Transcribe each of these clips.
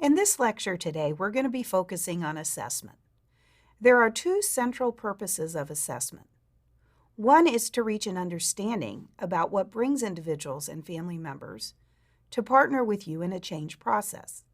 In this lecture today, we're going to be focusing on assessment. There are two central purposes of assessment. One is to reach an understanding about what brings individuals and family members to partner with you in a change process.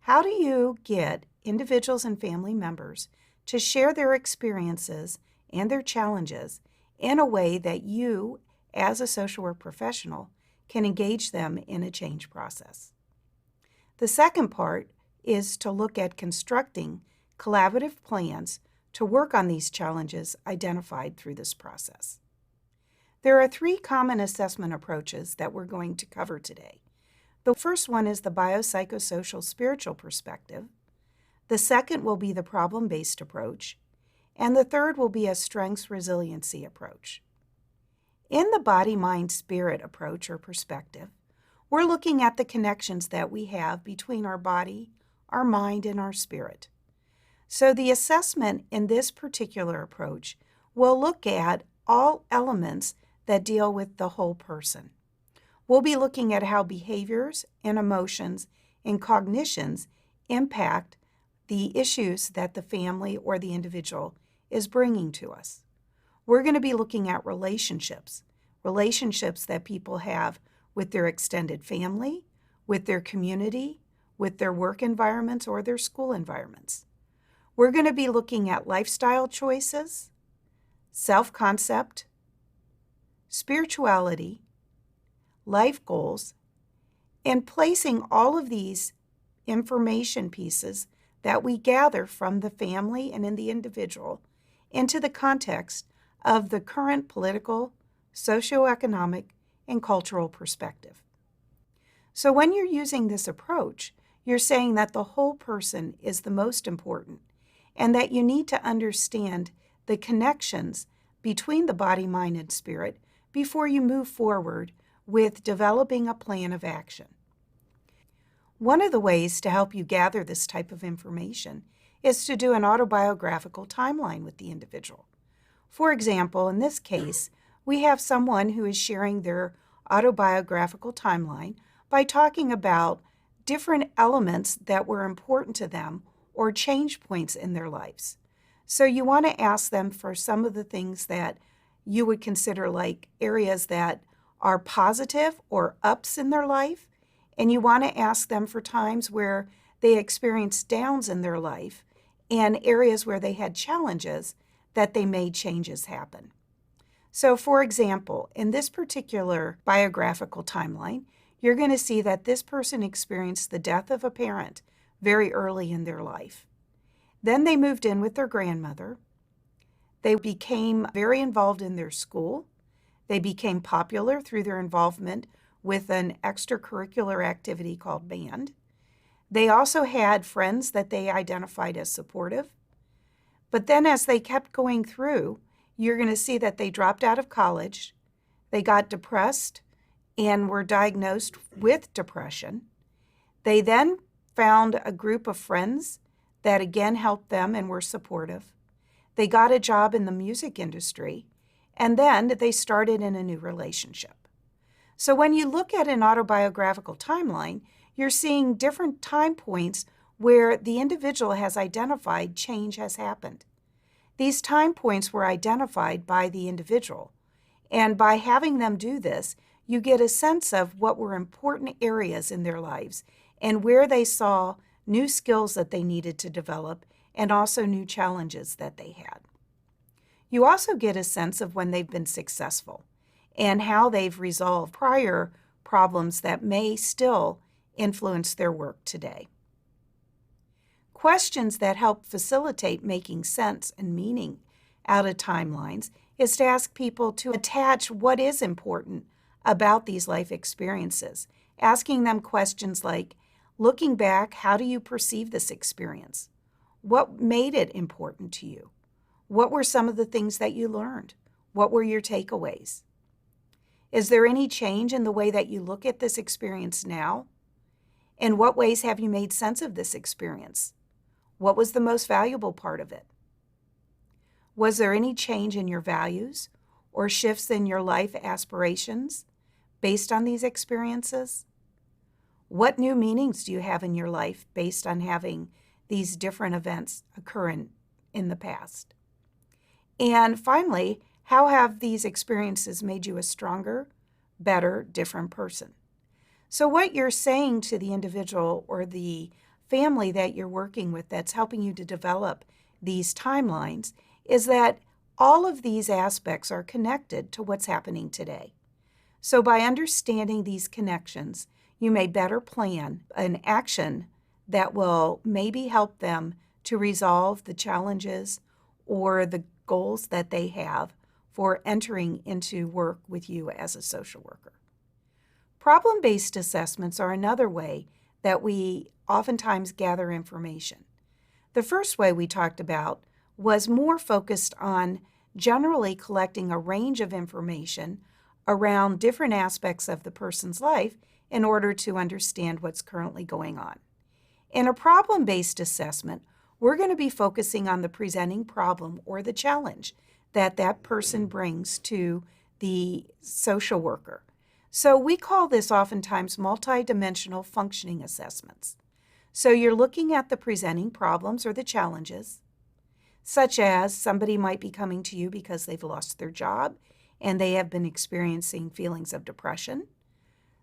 How do you get individuals and family members to share their experiences and their challenges in a way that you, as a social work professional, can engage them in a change process? The second part is to look at constructing collaborative plans to work on these challenges identified through this process. There are three common assessment approaches that we're going to cover today. The first one is the biopsychosocial spiritual perspective. The second will be the problem-based approach. And the third will be a strengths resiliency approach. In the body-mind-spirit approach or perspective, we're looking at the connections that we have between our body, our mind, and our spirit. So the assessment in this particular approach will look at all elements that deal with the whole person. We'll be looking at how behaviors and emotions and cognitions impact the issues that the family or the individual is bringing to us. We're going to be looking at relationships that people have with their extended family, with their community, with their work environments or their school environments. We're going to be looking at lifestyle choices, self-concept, spirituality, life goals, and placing all of these information pieces that we gather from the family and in the individual into the context of the current political, socioeconomic, and cultural perspective. So when you're using this approach, you're saying that the whole person is the most important and that you need to understand the connections between the body, mind, and spirit before you move forward with developing a plan of action. One of the ways to help you gather this type of information is to do an autobiographical timeline with the individual. For example, in this case, we have someone who is sharing their autobiographical timeline by talking about different elements that were important to them or change points in their lives. So you want to ask them for some of the things that you would consider like areas that are positive or ups in their life, and you want to ask them for times where they experienced downs in their life and areas where they had challenges that they made changes happen. So for example, in this particular biographical timeline, you're going to see that this person experienced the death of a parent very early in their life. Then they moved in with their grandmother. They became very involved in their school. They became popular through their involvement with an extracurricular activity called band. They also had friends that they identified as supportive. But then as they kept going through, you're going to see that they dropped out of college, they got depressed and were diagnosed with depression. They then found a group of friends that again helped them and were supportive. They got a job in the music industry, and then they started in a new relationship. So when you look at an autobiographical timeline, you're seeing different time points where the individual has identified change has happened. These time points were identified by the individual, and by having them do this, you get a sense of what were important areas in their lives and where they saw new skills that they needed to develop and also new challenges that they had. You also get a sense of when they've been successful and how they've resolved prior problems that may still influence their work today. Questions that help facilitate making sense and meaning out of timelines is to ask people to attach what is important about these life experiences, asking them questions like, looking back, how do you perceive this experience? What made it important to you? What were some of the things that you learned? What were your takeaways? Is there any change in the way that you look at this experience now? In what ways have you made sense of this experience? What was the most valuable part of it? Was there any change in your values or shifts in your life aspirations based on these experiences? What new meanings do you have in your life based on having these different events occur in the past? And finally, how have these experiences made you a stronger, better, different person? So what you're saying to the individual or the family that you're working with that's helping you to develop these timelines is that all of these aspects are connected to what's happening today. So by understanding these connections, you may better plan an action that will maybe help them to resolve the challenges or the goals that they have for entering into work with you as a social worker. Problem-based assessments are another way that we oftentimes gather information. The first way we talked about was more focused on generally collecting a range of information around different aspects of the person's life in order to understand what's currently going on. In a problem-based assessment, we're going to be focusing on the presenting problem or the challenge that that person brings to the social worker. So we call this oftentimes multidimensional functioning assessments. So you're looking at the presenting problems or the challenges, such as somebody might be coming to you because they've lost their job and they have been experiencing feelings of depression.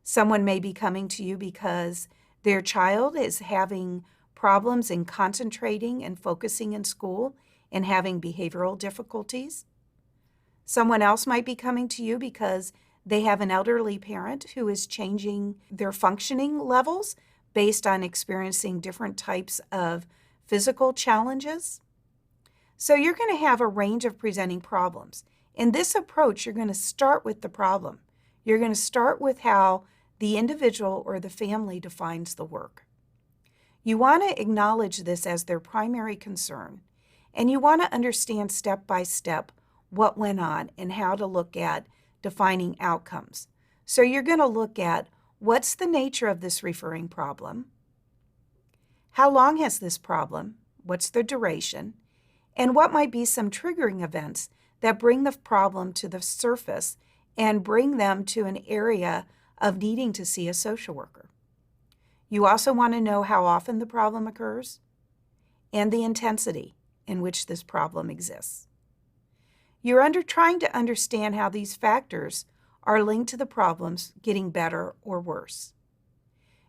Someone may be coming to you because their child is having problems in concentrating and focusing in school and having behavioral difficulties. Someone else might be coming to you because they have an elderly parent who is changing their functioning levels based on experiencing different types of physical challenges. So you're going to have a range of presenting problems. In this approach, you're going to start with the problem. You're going to start with how the individual or the family defines the work. You want to acknowledge this as their primary concern, and you want to understand step by step what went on and how to look at defining outcomes. So you're going to look at what's the nature of this referring problem, how long has this problem, what's the duration, and what might be some triggering events that bring the problem to the surface and bring them to an area of needing to see a social worker. You also want to know how often the problem occurs and the intensity in which this problem exists. You're trying to understand how these factors are linked to the problems getting better or worse.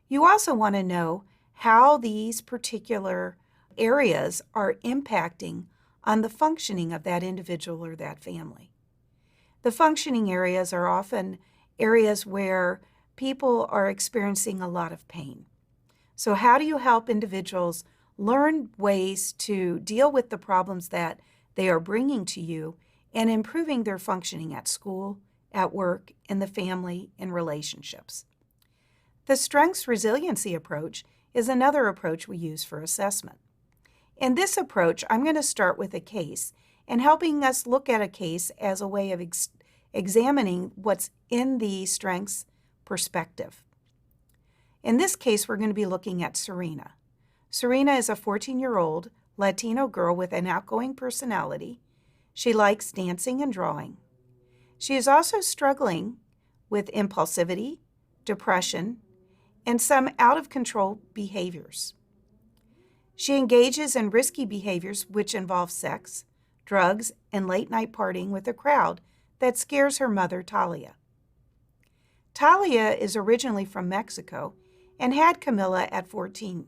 You also want to know how these particular areas are impacting on the functioning of that individual or that family. The functioning areas are often areas where people are experiencing a lot of pain. So how do you help individuals learn ways to deal with the problems that they are bringing to you and improving their functioning at school, at work, in the family, in relationships? The strengths resiliency approach is another approach we use for assessment. In this approach, I'm going to start with a case and helping us look at a case as a way of examining what's in the strengths perspective. In this case, we're going to be looking at Serena. Serena is a 14-year-old Latino girl with an outgoing personality. She likes dancing and drawing. She is also struggling with impulsivity, depression, and some out-of-control behaviors. She engages in risky behaviors which involve sex, drugs, and late-night partying with a crowd that scares her mother, Talia. Talia is originally from Mexico and had Camilla at 14,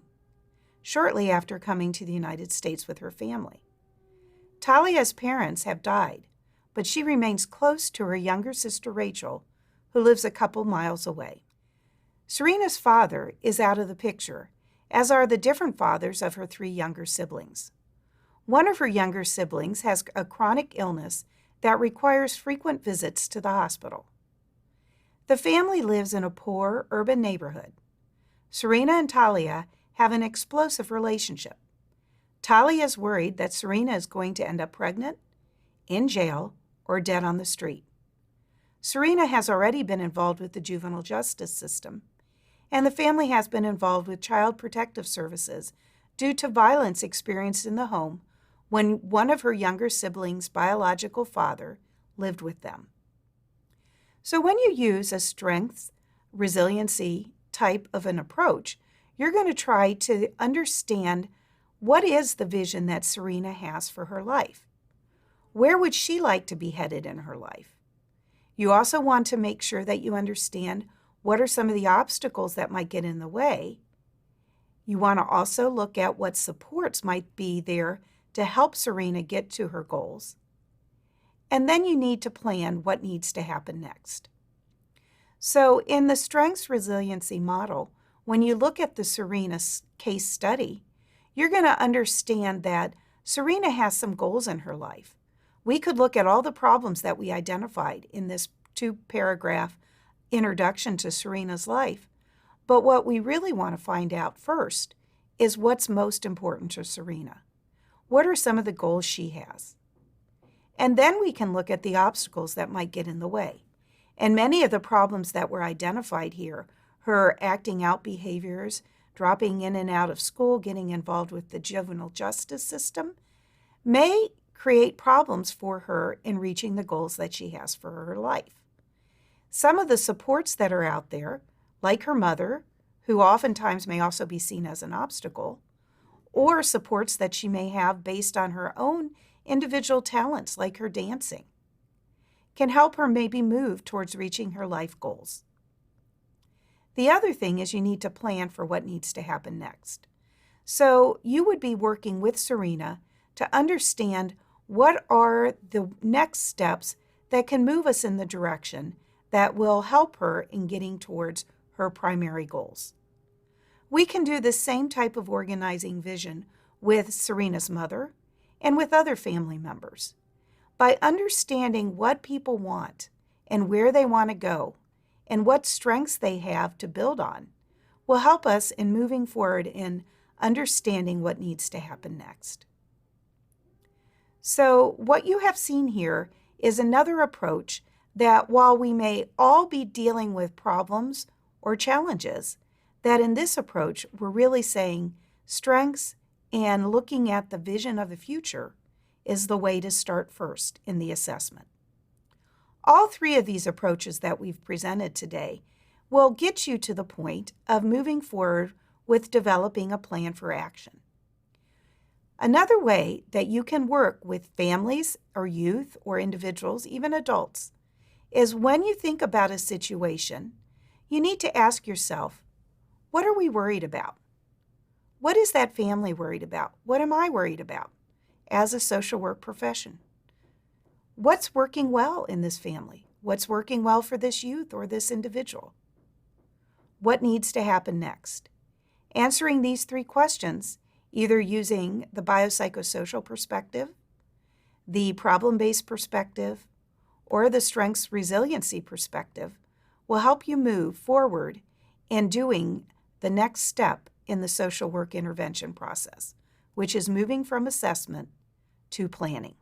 shortly after coming to the United States with her family. Talia's parents have died, but she remains close to her younger sister, Rachel, who lives a couple miles away. Serena's father is out of the picture, as are the different fathers of her 3 younger siblings. One of her younger siblings has a chronic illness that requires frequent visits to the hospital. The family lives in a poor urban neighborhood. Serena and Talia have an explosive relationship. Talia is worried that Serena is going to end up pregnant, in jail, or dead on the street. Serena has already been involved with the juvenile justice system, and the family has been involved with Child Protective Services due to violence experienced in the home when one of her younger siblings' biological father lived with them. So when you use a strengths resiliency type of an approach, you're going to try to understand what is the vision that Serena has for her life. Where would she like to be headed in her life? You also want to make sure that you understand what are some of the obstacles that might get in the way. You want to also look at what supports might be there to help Serena get to her goals. And then you need to plan what needs to happen next. So in the Strengths Resiliency model, when you look at the Serena case study, you're going to understand that Serena has some goals in her life. We could look at all the problems that we identified in this 2-paragraph introduction to Serena's life. But what we really want to find out first is what's most important to Serena. What are some of the goals she has? And then we can look at the obstacles that might get in the way. And many of the problems that were identified here, her acting out behaviors, dropping in and out of school, getting involved with the juvenile justice system, may create problems for her in reaching the goals that she has for her life. Some of the supports that are out there, like her mother, who oftentimes may also be seen as an obstacle, or supports that she may have based on her own individual talents, like her dancing, can help her maybe move towards reaching her life goals. The other thing is you need to plan for what needs to happen next. So you would be working with Serena to understand what are the next steps that can move us in the direction that will help her in getting towards her primary goals. We can do the same type of organizing vision with Serena's mother and with other family members. By understanding what people want and where they want to go and what strengths they have to build on will help us in moving forward in understanding what needs to happen next. So what you have seen here is another approach that while we may all be dealing with problems or challenges, that in this approach we're really saying strengths and looking at the vision of the future is the way to start first in the assessment. All 3 of these approaches that we've presented today will get you to the point of moving forward with developing a plan for action. Another way that you can work with families or youth or individuals, even adults, is when you think about a situation, you need to ask yourself, what are we worried about? What is that family worried about? What am I worried about as a social work profession? What's working well in this family? What's working well for this youth or this individual? What needs to happen next? Answering these 3 questions, either using the biopsychosocial perspective, the problem-based perspective, or the strengths resiliency perspective, will help you move forward in doing the next step in the social work intervention process, which is moving from assessment to planning.